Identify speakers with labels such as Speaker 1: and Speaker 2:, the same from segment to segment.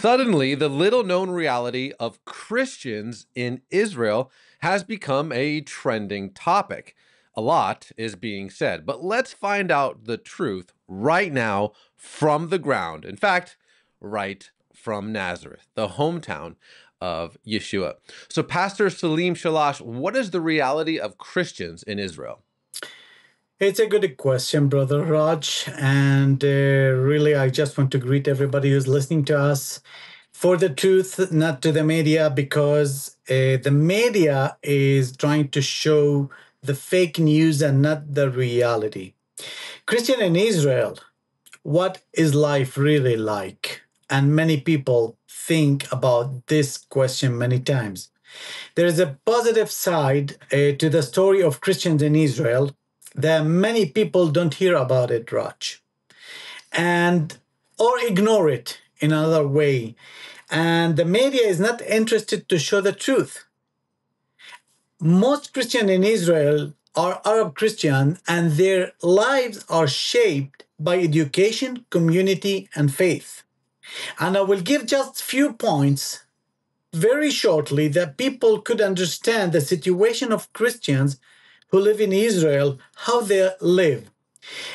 Speaker 1: Suddenly, the little-known reality of Christians in Israel has become a trending topic. A lot is being said, but let's find out the truth right now from the ground. In fact, right from Nazareth, the hometown of Yeshua. So, Pastor Saleem Shalash, what is the reality of Christians in Israel?
Speaker 2: It's a good question, Brother Raj. And really, I just want to greet everybody who's listening to us for the truth, not to the media, because the media is trying to show the fake news and not the reality. Christian in Israel, what is life really like? And many people think about this question many times. There is a positive side to the story of Christians in Israel that many people don't hear about it, Raj, and or ignore it in another way. And the media is not interested to show the truth. Most Christians in Israel are Arab Christian, and their lives are shaped by education, community, and faith. And I will give just few points very shortly that people could understand the situation of Christians who live in Israel, how they live.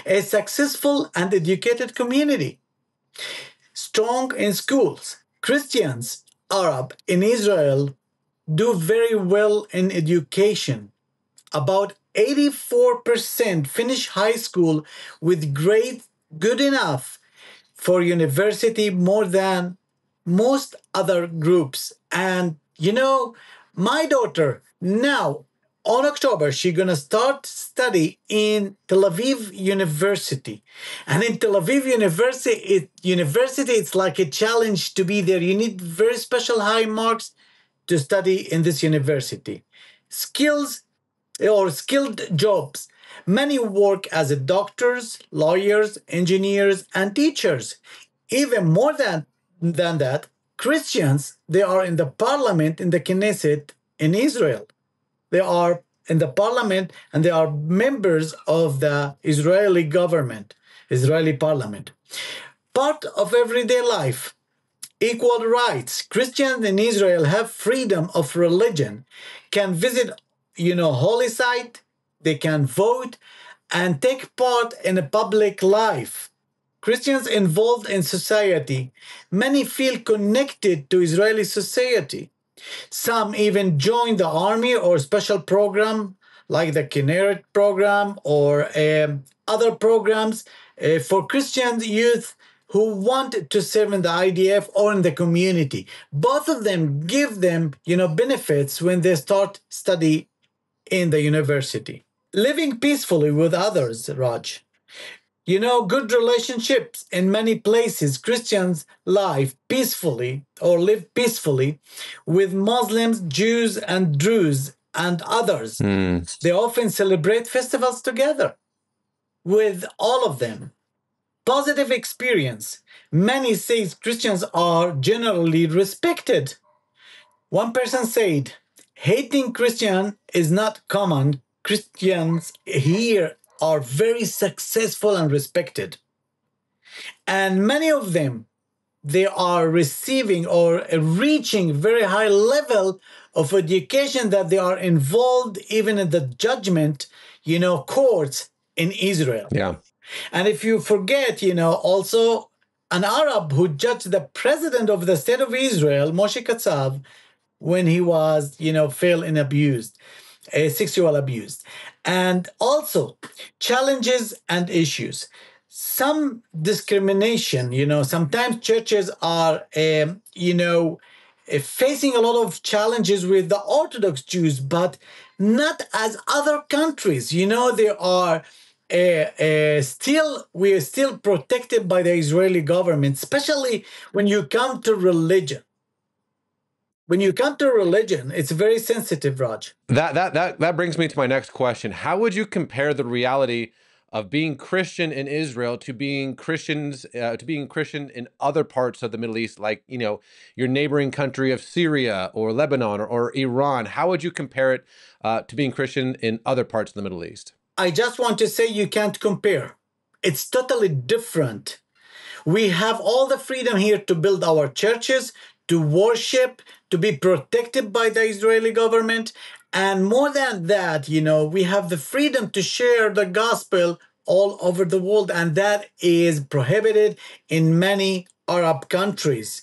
Speaker 2: A successful and educated community, strong in schools. Christians, Arab in Israel, do very well in education. About 84% finish high school with grades good enough for university more than most other groups. And my daughter now on October she's gonna start study in Tel Aviv University. And in Tel Aviv University, it's like a challenge to be there. You need very special high marks to study in this university. Skills or skilled jobs. Many work as doctors, lawyers, engineers, and teachers. Even more than that, Christians, they are in the parliament, in the Knesset in Israel. They are in the parliament and they are members of the Israeli government, Israeli parliament. Part of everyday life. Equal rights. Christians in Israel have freedom of religion, can visit, holy site, they can vote and take part in a public life. Christians involved in society. Many feel connected to Israeli society. Some even join the army or special program like the Nair program or other programs for Christian youth who want to serve in the IDF or in the community. Both of them give them, benefits when they start study in the university. Living peacefully with others, Raj. Good relationships in many places. Christians live peacefully or live peacefully with Muslims, Jews, and Druze and others. They often celebrate festivals together with all of them. Positive experience. Many say Christians are generally respected. One person said, hating Christian is not common. Christians here are very successful and respected. And many of them, they are receiving or reaching very high level of education that they are involved even in the judgment, courts in Israel.
Speaker 1: Yeah.
Speaker 2: And if you forget, also an Arab who judged the president of the state of Israel, Moshe Katsav, when he was, failed and abused, sexual abuse. And also challenges and issues. Some discrimination, sometimes churches are, facing a lot of challenges with the Orthodox Jews, but not as other countries. There are we are still protected by the Israeli government, especially when you come to religion. When you come to religion, it's very sensitive, Raj.
Speaker 1: That brings me to my next question. How would you compare the reality of being Christian in Israel to being Christian in other parts of the Middle East, like your neighboring country of Syria or Lebanon or Iran? How would you compare it to being Christian in other parts of the Middle East?
Speaker 2: I just want to say you can't compare. It's totally different. We have all the freedom here to build our churches, to worship, to be protected by the Israeli government. And more than that, we have the freedom to share the gospel all over the world. And that is prohibited in many Arab countries.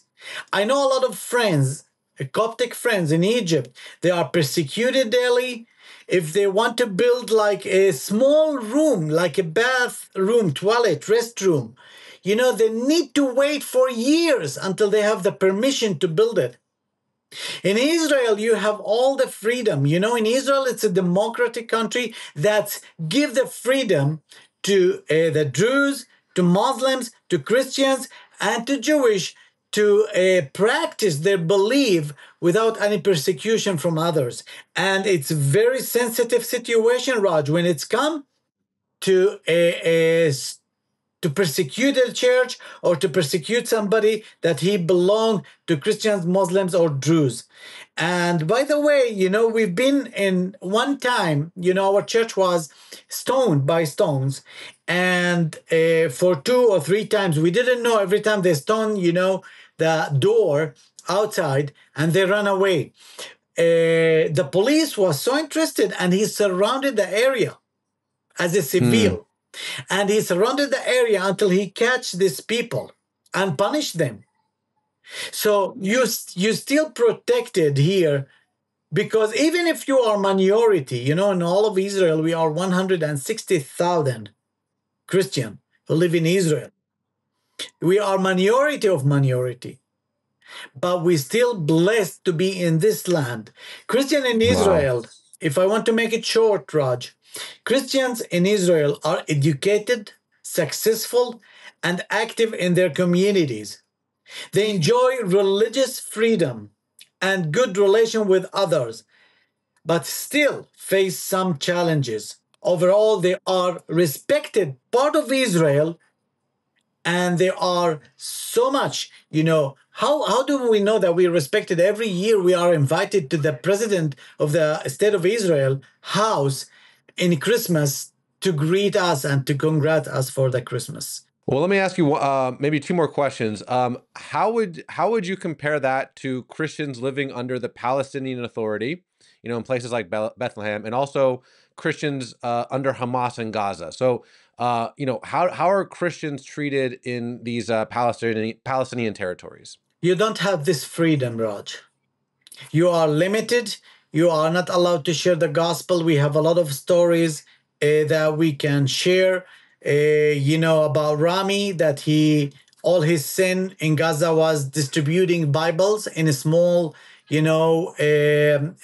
Speaker 2: I know a lot of friends, Coptic friends in Egypt, they are persecuted daily. If they want to build like a small room, like a bathroom, toilet, restroom, they need to wait for years until they have the permission to build it. In Israel, you have all the freedom. In Israel, it's a democratic country that give the freedom to the Druze, to Muslims, to Christians, and to Jewish to practice their belief without any persecution from others. And it's a very sensitive situation, Raj, when it's come to to persecute a church or to persecute somebody that he belonged to Christians, Muslims, or Druze. And by the way, we've been in one time, our church was stoned by stones. And for 2 or 3 times, we didn't know every time they stoned, the door outside and they ran away. The police was so interested and he surrounded the area as a civil. And he surrounded the area until he catch these people and punish them. So you still protected here because even if you are minority, in all of Israel, we are 160,000 Christian who live in Israel. We are minority of minority, but we still blessed to be in this land. Christian in
Speaker 1: Wow.
Speaker 2: Israel, if I want to make it short, Raj, Christians in Israel are educated, successful, and active in their communities. They enjoy religious freedom and good relation with others, but still face some challenges. Overall, they are respected part of Israel, and there are so much, how do we know that we are respected? Every year we are invited to the president of the state of Israel house in Christmas to greet us and to congratulate us for the Christmas.
Speaker 1: Well, let me ask you maybe two more questions. How would you compare that to Christians living under the Palestinian Authority, in places like Bethlehem, and also Christians under Hamas in Gaza? So, how are Christians treated in these Palestinian territories?
Speaker 2: You don't have this freedom, Raj. You are limited. You are not allowed to share the gospel. We have a lot of stories that we can share. About Rami, that all his sin in Gaza was distributing Bibles in a small, room,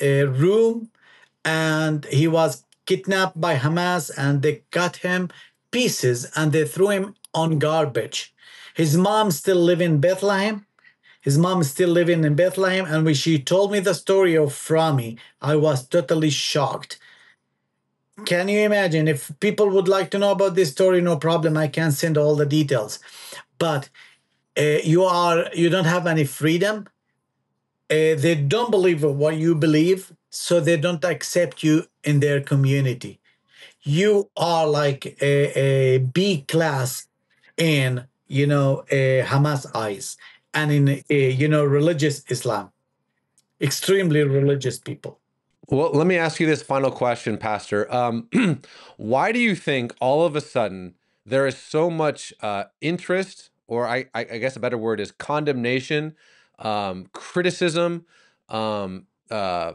Speaker 2: and he was kidnapped by Hamas, and they cut him pieces and they threw him on garbage. His mom still live in Bethlehem. His mom is still living in Bethlehem, and when she told me the story of Rami, I was totally shocked. Can you imagine? If people would like to know about this story, no problem. I can send all the details. But you don't have any freedom. They don't believe what you believe, so they don't accept you in their community. You are like a B class in Hamas eyes, and in religious Islam, extremely religious people.
Speaker 1: Well, let me ask you this final question, Pastor. Why do you think all of a sudden there is so much interest, or I guess a better word is condemnation, criticism, um, uh,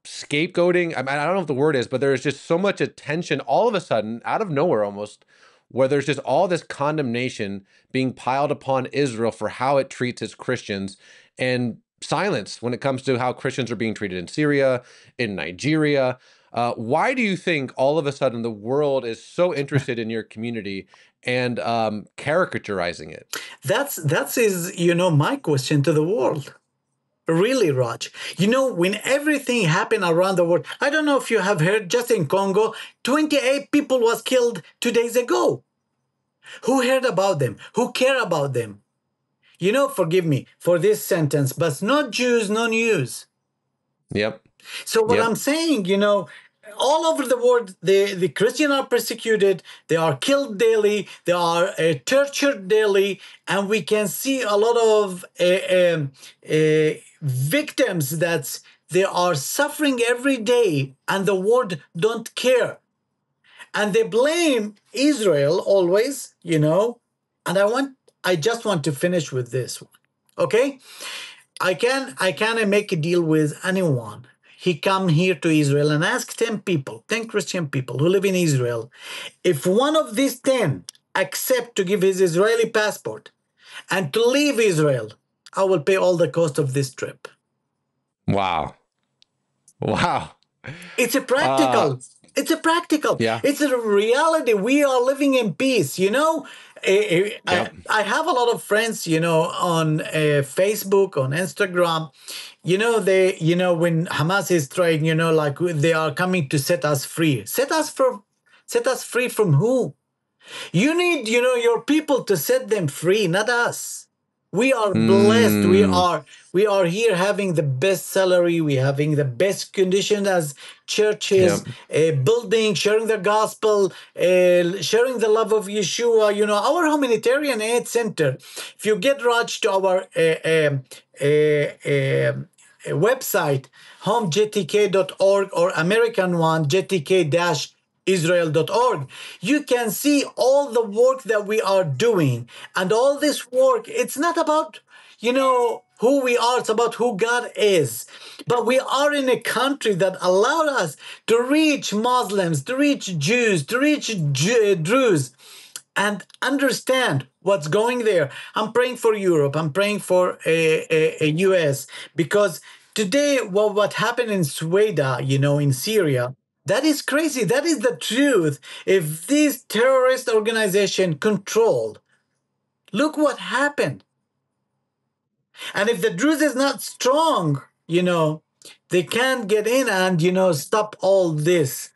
Speaker 1: scapegoating? I don't know what the word is, but there's just so much attention all of a sudden, out of nowhere almost, where there's just all this condemnation being piled upon Israel for how it treats its Christians, and silence when it comes to how Christians are being treated in Syria, in Nigeria. Why do you think all of a sudden the world is so interested in your community and caricaturizing it?
Speaker 2: That's is my question to the world. Really, Raj. When everything happened around the world, I don't know if you have heard, just in Congo, 28 people was killed 2 days ago. Who heard about them? Who care about them? Forgive me for this sentence, but not Jews, no news.
Speaker 1: Yep.
Speaker 2: So what
Speaker 1: Yep.
Speaker 2: I'm saying, all over the world, the Christians are persecuted, they are killed daily, they are tortured daily, and we can see a lot of victims that they are suffering every day, and the world don't care. And they blame Israel always, And I just want to finish with this one. Okay? I can make a deal with anyone. He come here to Israel and ask 10 people, 10 Christian people who live in Israel, if one of these 10 accept to give his Israeli passport and to leave Israel, I will pay all the cost of this trip.
Speaker 1: Wow. Wow.
Speaker 2: It's a practical. It's a practical.
Speaker 1: Yeah.
Speaker 2: It's a reality. We are living in peace. I have a lot of friends, on Facebook, on Instagram. When Hamas is trying, like they are coming to set us free. Set us free from who? You need, your people to set them free, not us. We are blessed. We are here having the best salary. We're having the best condition as churches, building, sharing the gospel, sharing the love of Yeshua. Our humanitarian aid center. If you get Raj to our website, homejtk.org, or American one, jtk-israel.org, you can see all the work that we are doing. And all this work, it's not about, who we are, it's about who God is. But we are in a country that allowed us to reach Muslims, to reach Jews, to reach Druze, and understand what's going there. I'm praying for Europe. I'm praying for a US, because today, what happened in Sweden, in Syria, that is crazy. That is the truth. If this terrorist organization controlled, look what happened. And if the Druze is not strong, they can't get in and, stop all this.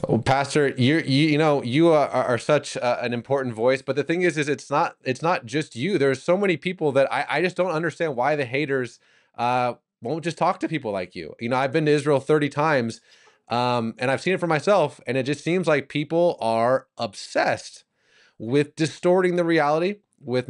Speaker 1: Well, Pastor, you are such an important voice, but the thing is it's not just you. There's so many people that I just don't understand why the haters won't just talk to people like you. I've been to Israel 30 times, and I've seen it for myself, and it just seems like people are obsessed with distorting the reality, with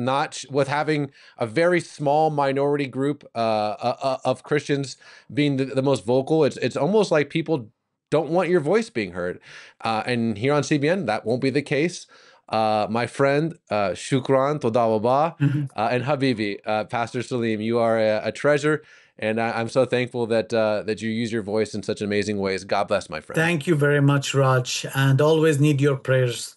Speaker 1: having a very small minority group of Christians being the most vocal. It's almost like people don't want your voice being heard. And here on CBN, that won't be the case. My friend, Shukran, Toda Rabah, and Habibi, Pastor Saleem, you are a treasure. And I'm so thankful that you use your voice in such amazing ways. God bless, my friend.
Speaker 2: Thank you very much, Raj. And always need your prayers.